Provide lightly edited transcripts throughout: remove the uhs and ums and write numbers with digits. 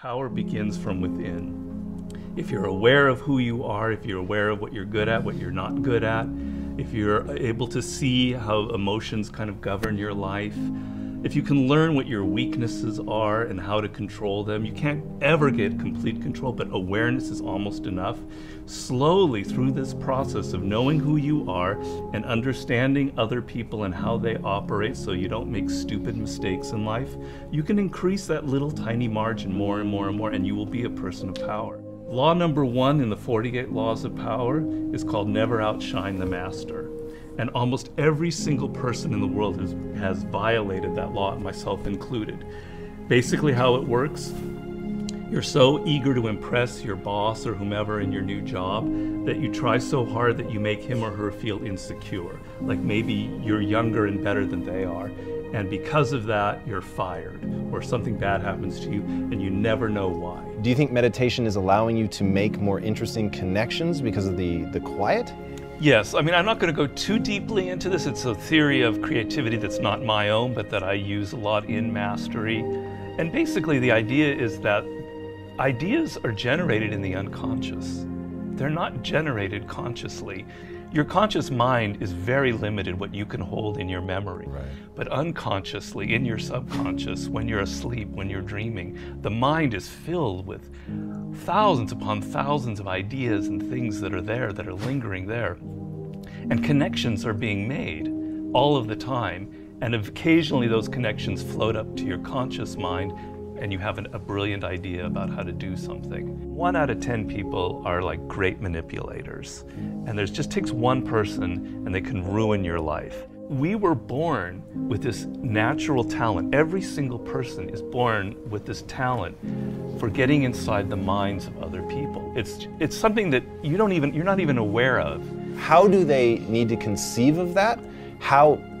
Power begins from within. If you're aware of who you are, if you're aware of what you're good at, what you're not good at, if you're able to see how emotions kind of govern your life, if you can learn what your weaknesses are and how to control them, you can't ever get complete control, but awareness is almost enough. Slowly through this process of knowing who you are and understanding other people and how they operate so you don't make stupid mistakes in life, you can increase that little tiny margin more and more and more, and you will be a person of power. Law number 1 in the 48 Laws of Power is called never outshine the master. And almost every single person in the world has violated that law, myself included. Basically how it works, you're so eager to impress your boss or whomever in your new job that you try so hard that you make him or her feel insecure. Like maybe you're younger and better than they are, and because of that, you're fired, or something bad happens to you, and you never know why. Do you think meditation is allowing you to make more interesting connections because of the quiet? Yes, I mean, I'm not going to go too deeply into this. It's a theory of creativity that's not my own, but that I use a lot in mastery. And basically the idea is that ideas are generated in the unconscious. They're not generated consciously. Your conscious mind is very limited what you can hold in your memory. Right. But unconsciously, in your subconscious, when you're asleep, when you're dreaming, the mind is filled with thousands upon thousands of ideas and things that are there, that are lingering there. And connections are being made all of the time. And occasionally those connections float up to your conscious mind and you have a brilliant idea about how to do something. 1 out of 10 people are like great manipulators. And there just takes one person and they can ruin your life. We were born with this natural talent. Every single person is born with this talent for getting inside the minds of other people. It's something that you're not even aware of. How do they need to conceive of that?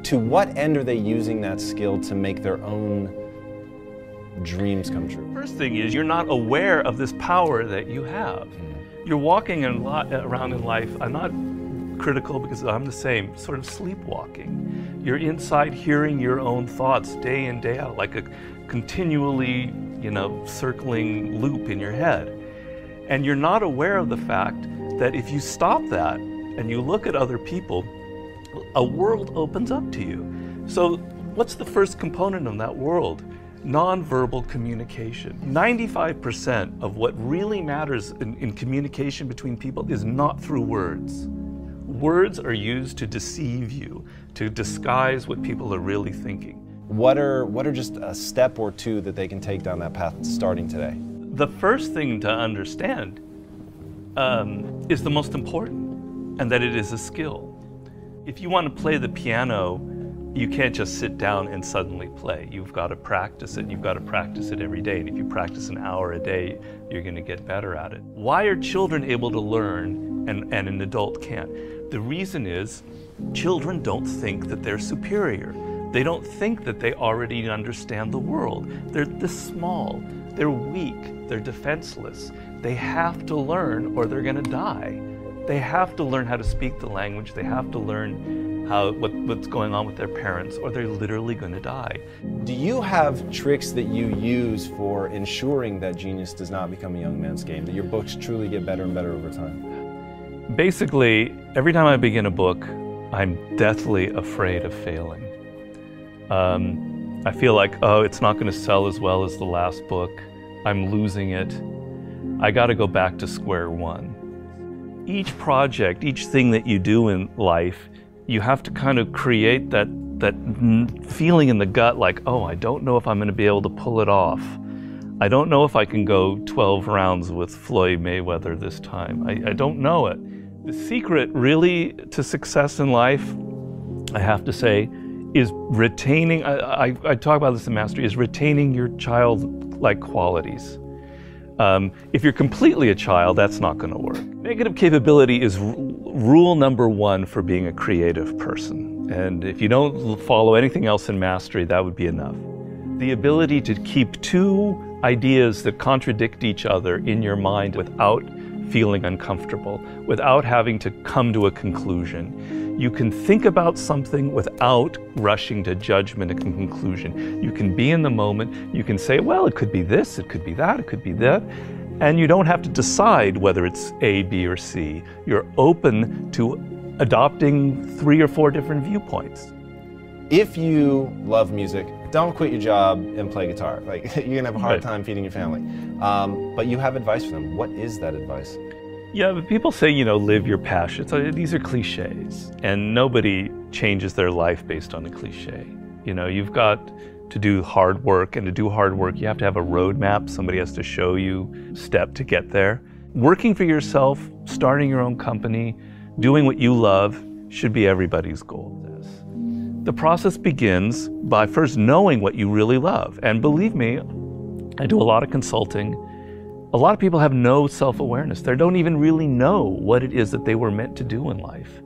To what end are they using that skill to make their own dreams come true? First thing is you're not aware of this power that you have. You're walking around in life, I'm not critical because I'm the same, sort of sleepwalking. You're inside hearing your own thoughts day in, day out, like a continually, circling loop in your head. And you're not aware of the fact that if you stop that and you look at other people, a world opens up to you. So what's the first component of that world? Nonverbal communication. 95% of what really matters in communication between people is not through words. Words are used to deceive you, to disguise what people are really thinking. What are just a step or two that they can take down that path starting today? The first thing to understand is the most important, and that it is a skill. If you want to play the piano, you can't just sit down and suddenly play. You've got to practice it. You've got to practice it every day. And if you practice an hour a day, you're going to get better at it. Why are children able to learn and an adult can't? The reason is children don't think that they're superior. They don't think that they already understand the world. They're this small. They're weak. They're defenseless. They have to learn or they're going to die. They have to learn how to speak the language. They have to learn what's going on with their parents, or they're literally going to die. Do you have tricks that you use for ensuring that genius does not become a young man's game, that your books truly get better and better over time? Basically, every time I begin a book, I'm deathly afraid of failing. I feel like, oh, it's not going to sell as well as the last book. I'm losing it. I got to go back to square one. Each project, each thing that you do in life, you have to kind of create that feeling in the gut like, oh, I don't know if I'm going to be able to pull it off. I don't know if I can go 12 rounds with Floyd Mayweather this time. I don't know it. The secret really to success in life, I have to say, is retaining, I talk about this in Mastery, is retaining your childlike qualities. If you're completely a child, that's not going to work. Negative capability is rule number 1 for being a creative person. And if you don't follow anything else in Mastery, that would be enough. The ability to keep 2 ideas that contradict each other in your mind without feeling uncomfortable, without having to come to a conclusion. You can think about something without rushing to judgment and conclusion. You can be in the moment. You can say, well, it could be this, it could be that, it could be that. And you don't have to decide whether it's A, B, or C. You're open to adopting 3 or 4 different viewpoints. If you love music, don't quit your job and play guitar. Like, you're gonna have a hard time feeding your family. But you have advice for them. What is that advice? Yeah, but people say, you know, live your passion. So these are cliches, and nobody changes their life based on a cliche. You know, you've got to do hard work, and to do hard work, you have to have a roadmap. Somebody has to show you step to get there. Working for yourself, starting your own company, doing what you love should be everybody's goal. The process begins by first knowing what you really love. And believe me, I do a lot of consulting. A lot of people have no self-awareness. They don't even really know what it is that they were meant to do in life.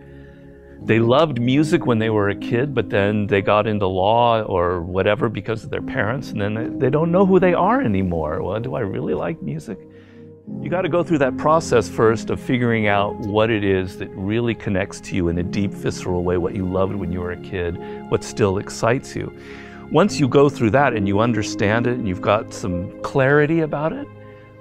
They loved music when they were a kid, but then they got into law or whatever because of their parents, and then they don't know who they are anymore. Well, do I really like music? You got to go through that process first of figuring out what it is that really connects to you in a deep, visceral way, what you loved when you were a kid, what still excites you. Once you go through that and you understand it and you've got some clarity about it,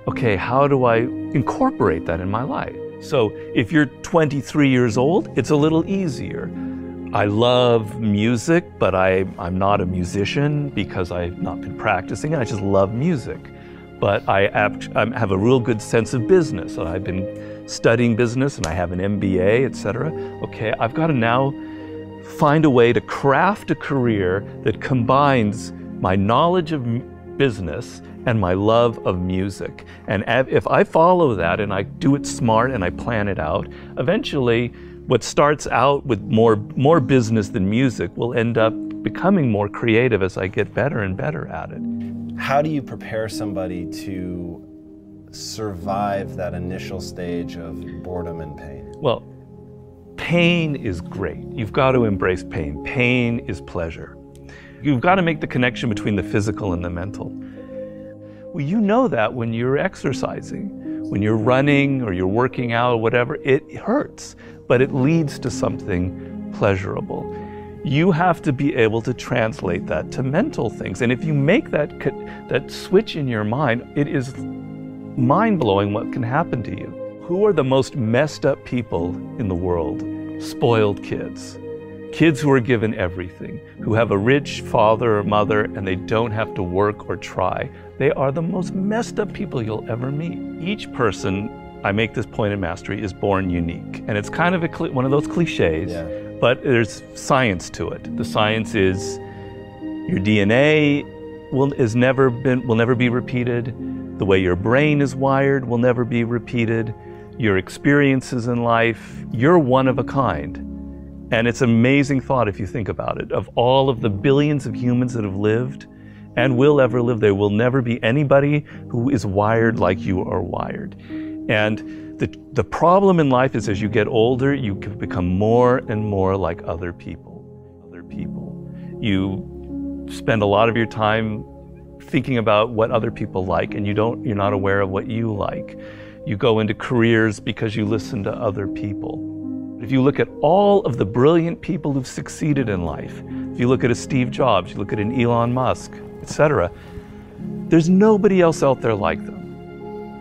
okay, how do I incorporate that in my life? So if you're 23 years old, it's a little easier. I love music, but I'm not a musician because I've not been practicing it. I just love music. But I have a real good sense of business, and I've been studying business, and I have an MBA, etc. Okay, I've got to now find a way to craft a career that combines my knowledge of business and my love of music. And if I follow that and I do it smart and I plan it out, eventually what starts out with more business than music will end up becoming more creative as I get better and better at it. How do you prepare somebody to survive that initial stage of boredom and pain? Well, pain is great. You've got to embrace pain. Pain is pleasure. You've got to make the connection between the physical and the mental. Well, you know that when you're exercising, when you're running or you're working out or whatever, it hurts, but it leads to something pleasurable. You have to be able to translate that to mental things. And if you make that switch in your mind, it is mind-blowing what can happen to you. Who are the most messed up people in the world? Spoiled kids. Kids who are given everything, who have a rich father or mother and they don't have to work or try. They are the most messed up people you'll ever meet. Each person, I make this point in Mastery, is born unique. And it's kind of one of those cliches. Yeah. But there's science to it. The science is your DNA will never be repeated. The way your brain is wired will never be repeated. Your experiences in life, you're one of a kind. And it's an amazing thought if you think about it. Of all of the billions of humans that have lived and will ever live, there will never be anybody who is wired like you are wired. And the problem in life is as you get older, you become more and more like other people. You spend a lot of your time thinking about what other people like, and you're not aware of what you like. You go into careers because you listen to other people. If you look at all of the brilliant people who've succeeded in life, if you look at a Steve Jobs, you look at an Elon Musk, etc., there's nobody else out there like them.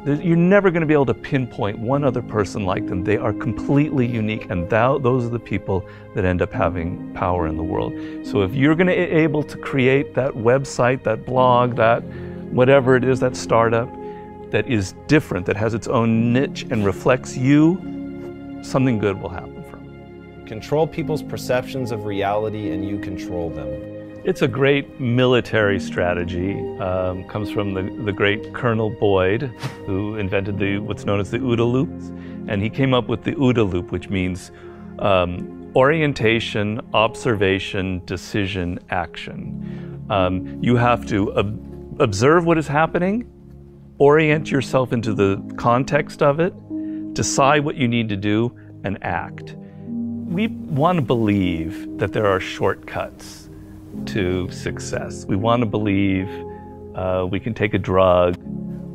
You're never going to be able to pinpoint one other person like them. They are completely unique, and those are the people that end up having power in the world. So if you're going to be able to create that website, that blog, that whatever it is, that startup that is different, that has its own niche and reflects you, something good will happen from it. Control people's perceptions of reality and you control them. It's a great military strategy. Comes from the great Colonel Boyd, who invented what's known as the OODA loop. And he came up with the OODA loop, which means orientation, observation, decision, action. You have to observe what is happening, orient yourself into the context of it, decide what you need to do, and act. We want to believe that there are shortcuts to success. We want to believe we can take a drug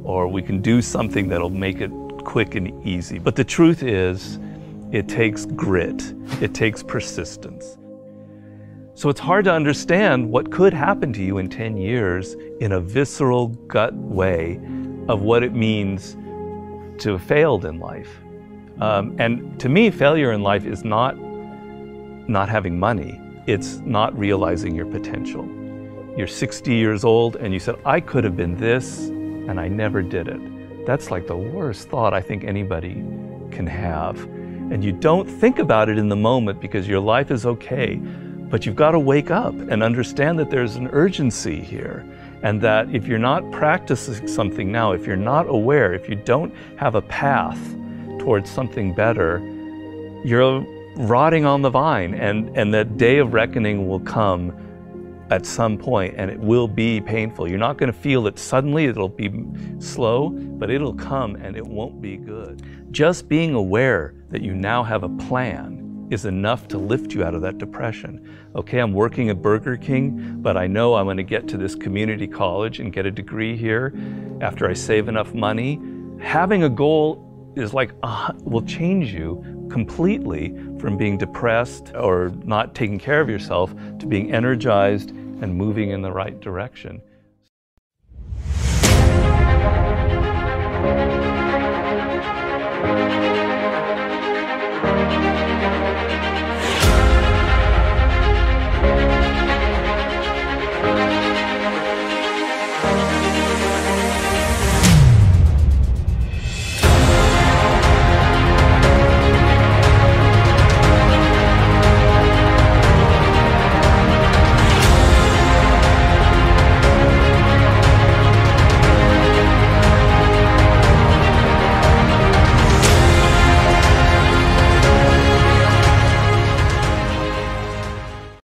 or we can do something that'll make it quick and easy. But the truth is, it takes grit. It takes persistence. So it's hard to understand what could happen to you in 10 years in a visceral gut way of what it means to have failed in life. And to me, failure in life is not having money. It's not realizing your potential. You're 60 years old and you said, I could have been this, and I never did it. That's like the worst thought I think anybody can have. And you don't think about it in the moment because your life is okay. But you've got to wake up and understand that there's an urgency here, and that if you're not practicing something now, if you're not aware, if you don't have a path towards something better, you're rotting on the vine, and that day of reckoning will come at some point, and it will be painful. You're not going to feel it suddenly, it'll be slow, but it'll come and it won't be good. Just being aware that you now have a plan is enough to lift you out of that depression. Okay, I'm working at Burger King, but I know I'm going to get to this community college and get a degree here after I save enough money. Having a goal is like, will change you completely from being depressed or not taking care of yourself to being energized and moving in the right direction.